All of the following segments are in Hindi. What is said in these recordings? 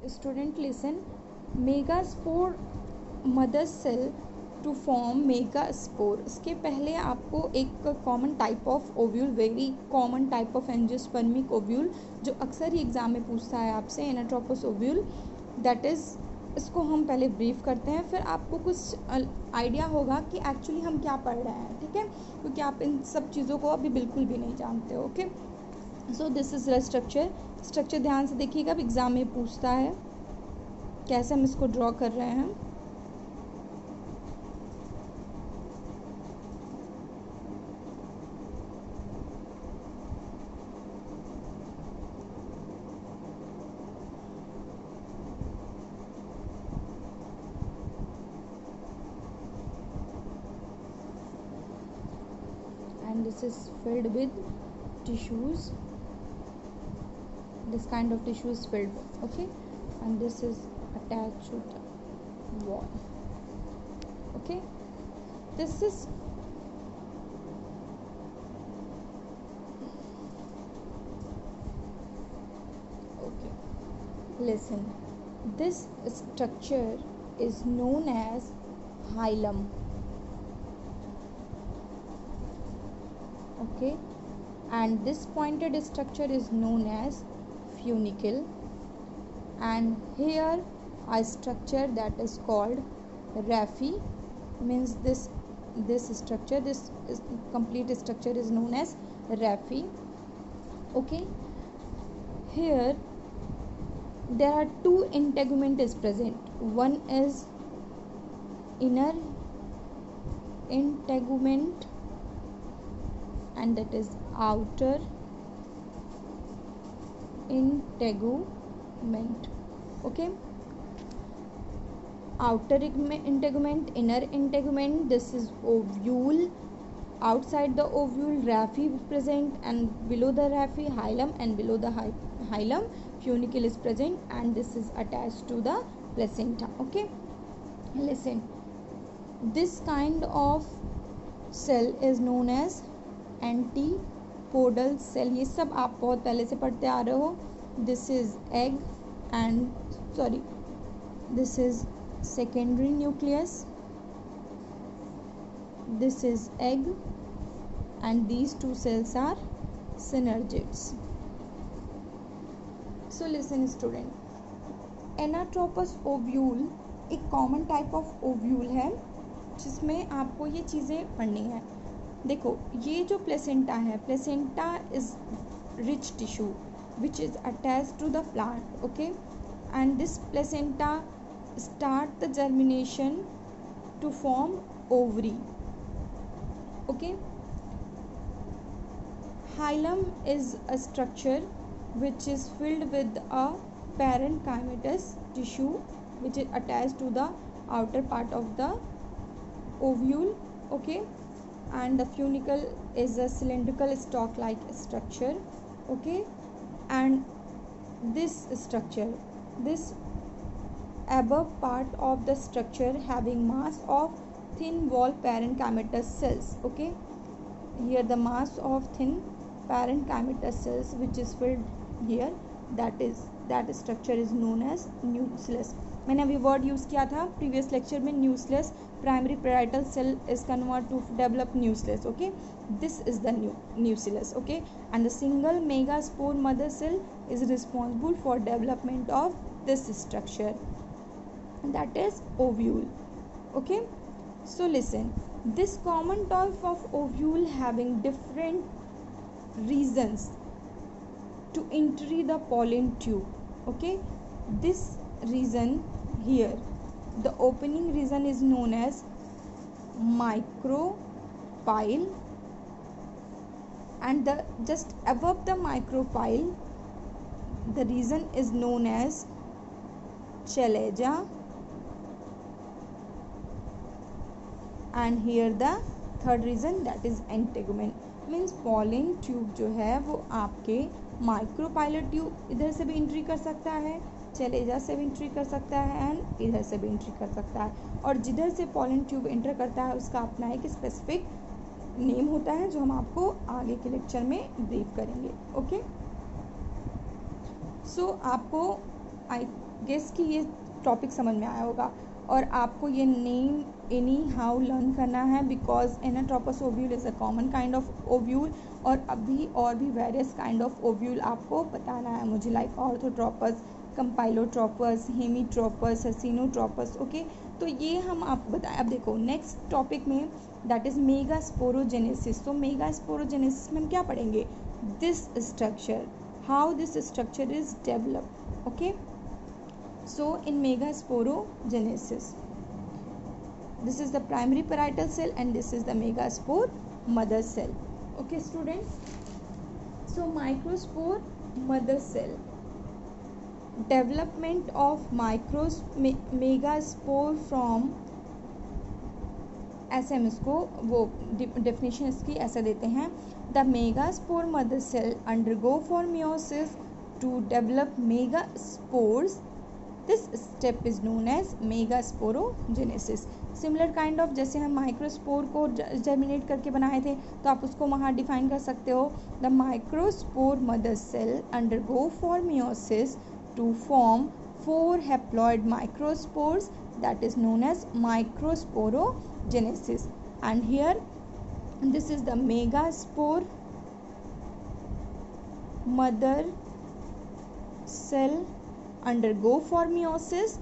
Student listen, megaspore mother cell to form megaspore. इसके पहले आपको एक common type of ovule, very common type of angiospermic ovule जो अक्सर ही एग्जाम में पूछता है आपसे, एनाट्रोपस ओव्यूल, दैट इज़, इसको हम पहले ब्रीफ करते हैं, फिर आपको कुछ आइडिया होगा कि एक्चुअली हम क्या पढ़ रहे हैं, ठीक है, क्योंकि आप इन सब चीज़ों को अभी बिल्कुल भी नहीं जानते हो। Okay, so this is the structure ध्यान से देखिएगा, अब एग्जाम में पूछता है कैसे हम इसको ड्रॉ कर रहे हैं। And this is filled with tissues, this kind of tissue is filled with, okay, and this is attached to the wall. Okay, this is okay, listen, this structure is known as hilum. Okay, and this pointed structure is known as funicle, and here a structure that is called raphe, means this structure, this is complete structure is known as raphe. Okay, here there are two integument is present, one is inner integument and that is outer integument. Okay, outer integument, inner integument, this is ovule, outside the ovule raphe present, and below the raphe hilum, and below the hilum funicle is present, and this is attached to the placenta. Okay, listen, this kind of cell is known as antipodal cell, ये सब आप बहुत पहले से पढ़ते आ रहे हो. This is egg and sorry this is secondary nucleus, this is egg and these two cells are synergids. So listen student, anatropous ovule एक कॉमन टाइप ऑफ ओव्यूल है जिसमें आपको ये चीज़ें पढ़नी है. देखो, ये जो प्लेसेंटा है, placenta is rich tissue which is attached to the plant. Okay, and this placenta start the germination to form ovary. Okay, hilum is a structure which is filled with a parenchymatous tissue which is attached to the outer part of the ovule. Okay, and the funicle is a cylindrical stalk like structure. Okay, and this structure, this above part of the structure having mass of thin wall parenchymatous cells. Okay, here the mass of thin parenchymatous cells which is filled here, that structure is known as nucleus. मैंने अभी वर्ड यूज़ किया था प्रीवियस लेक्चर में, nucleus. Primary parietal cell is convert to develop nucleus. Okay, this is the nucleus. Okay, and the single megaspore mother cell is responsible for development of this structure, that is ovule. Okay, so listen, this common type of ovule having different reasons to enter the pollen tube. Okay, this reason here, the opening reason is known as micropyle, and the just above the micropyle the reason is known as chalaza, and here the third reason that is integument. Means pollen tube जो है वो आपके माइक्रोपाइलर ट्यूब इधर से भी एंट्री कर सकता है, चलेजा से भी एंट्री कर सकता है, एंड इधर से भी एंट्री कर सकता है. और जिधर से पॉलिन ट्यूब एंटर करता है उसका अपना एक स्पेसिफिक नेम होता है जो हम आपको आगे के लेक्चर में ब्रीफ करेंगे. ओके, सो आपको आई गेस कि ये टॉपिक समझ में आया होगा और आपको ये नेम एनी हाउ लर्न करना है, because anatropous ovule is a common kind of ovule और अभी और भी वेरियस काइंड ऑफ ओव्यूल आपको बताना है मुझे, लाइक ऑर्थोट्रोपस, कंपाइलोट्रोपस, हेमीट्रोपस, एसिनोट्रोपस। ओके, तो ये हम आपको बताएं। अब देखो नेक्स्ट टॉपिक में दैट इज़ मेगास्पोरोजेनेसिस। तो मेगास्पोरोजेनेसिस में हम क्या पढ़ेंगे? This structure, how this structure is developed. Okay, so in megasporogenesis, this is the primary parietal cell and this is the megaspore mother cell. Okay students, so microspore mother cell, development of megaspore from, ऐसे हम इसको वो डेफिनेशन इसकी ऐसा देते हैं, the megaspore mother cell undergo for meiosis to develop megaspores. This step is known as megasporogenesis. Similar kind of, जैसे हम माइक्रोस्पोर को जर्मिनेट करके बनाए थे तो आप उसको वहाँ डिफाइन कर सकते हो, the microspore mother cell undergo for meiosis to form 4 haploid microspores, that is known as microsporogenesis. And here this is the megaspore mother cell undergo for meiosis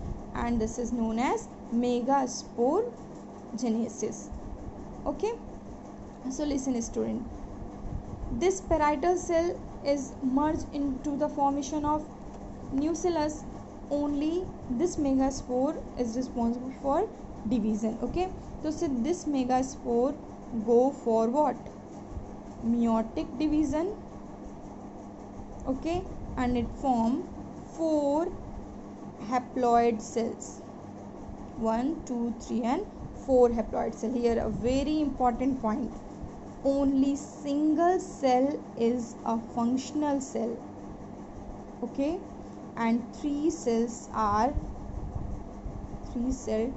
and this is known as megasporogenesis. Okay, so listen student, this parietal cell is merged into the formation of nucellus. Only this megaspore is responsible for division. Okay, so this megaspore go for what? Meiotic division. Okay, and it form 4 haploid cells, 1 2 3 and 4 haploid cell. Here a very important point, only single cell is a functional cell. Okay, and 3 cells are 3 cell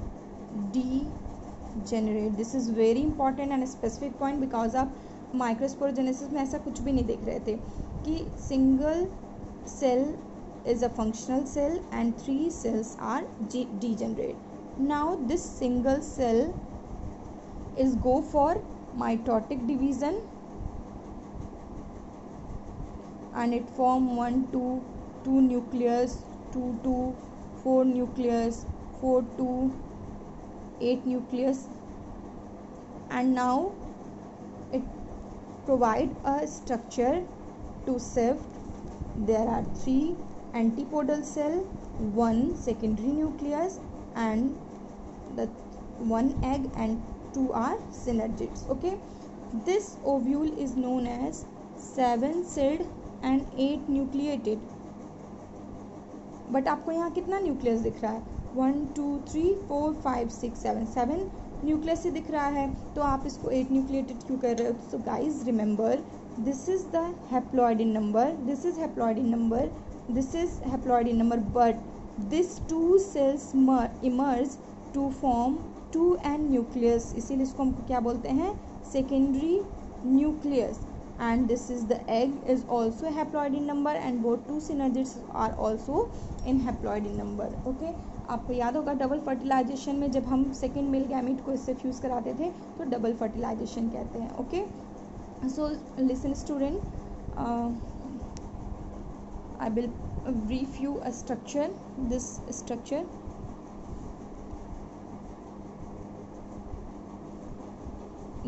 degenerate. This is very important and specific point because आप माइक्रोस्पोरोजेनेसिस में ऐसा कुछ भी नहीं देख रहे थे कि single cell is a functional cell and 3 cells are degenerate. Now this single cell is go for mitotic division and it form 1 2 nucleus, 2 4 nucleus, 4 2 8 nucleus, and now it provide a structure to sift. There are 3 antipodal cell, 1 secondary nucleus and the 1 egg and 2 are synergids. Okay, this ovule is known as 7-celled and 8 nucleated. But आपको यहाँ कितना न्यूक्लियस दिख रहा है? 1 2 3 4 5 6 7 7 न्यूक्लियस ही दिख रहा है, तो आप इसको 8 न्यूक्लिएटेड क्यों कर रहे हो? So guys remember, this is the haploid in number, this is haploid in number, this is haploid in number, but this 2 cells emerge to form 2 N nucleus, इसीलिए इसको हम क्या बोलते हैं? Secondary nucleus. And this is the egg is also haploid in number and both 2 synergids are also in haploid in number. Okay, आपको याद होगा डबल फर्टिलाइजेशन में जब हम सेकेंड मेल गैमीट को इससे फ्यूज़ कराते थे तो डबल फर्टिलाइजेशन कहते हैं. Okay, so listen student, I will brief you a structure. This structure,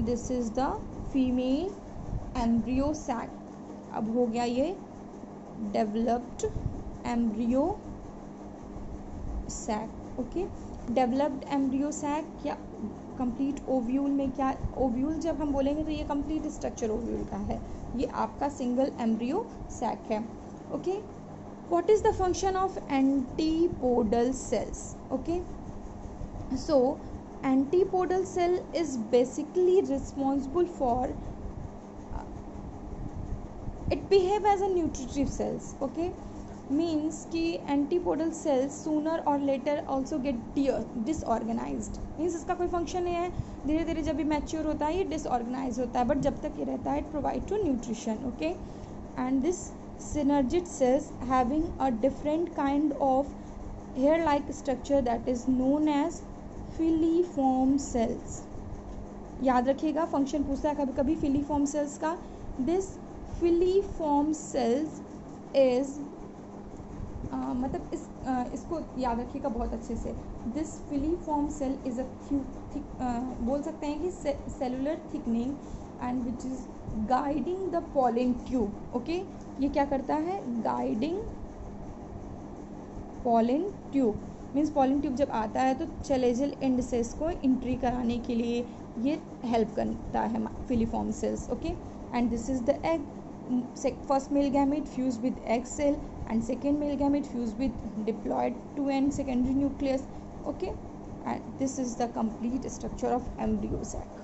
this is the female embryo sac. अब हो गया ये developed embryo sac. Okay, developed embryo sac या कंप्लीट ओव्यूल में क्या, ओव्यूल जब हम बोलेंगे तो ये कंप्लीट स्ट्रक्चर ओव्यूल का है, ये आपका सिंगल एम्ब्रियो सैक है. Okay, what is the function of antipodal cells? Okay, so antipodal cell is basically responsible for, it behave as a nutritive cells. Okay, means कि antipodal cells sooner or later also get disorganized. means इसका कोई function नहीं है, धीरे धीरे जब भी mature होता है ये disorganized होता है, but जब तक ये रहता है it provide to nutrition. Okay, and this synergid cells having a different kind of hair like structure that is known as filiform cells. याद रखिएगा, फंक्शन पूछता है कभी कभी filiform cells का. This filiform cells is मतलब इसको याद रखिएगा बहुत अच्छे से. This filiform cell is a बोल सकते हैं कि cellular thickening and which is guiding the pollen tube. Okay, ये क्या करता है? Guiding pollen tube. Means pollen tube जब आता है तो चलेजल एंड से इसको एंट्री कराने के लिए ये हेल्प करता है filiform cells. Okay, and this is the egg. First male gamete fused with egg cell and second male gamete fused with diploid 2n secondary nucleus. Okay, and this is the complete structure of embryo sac.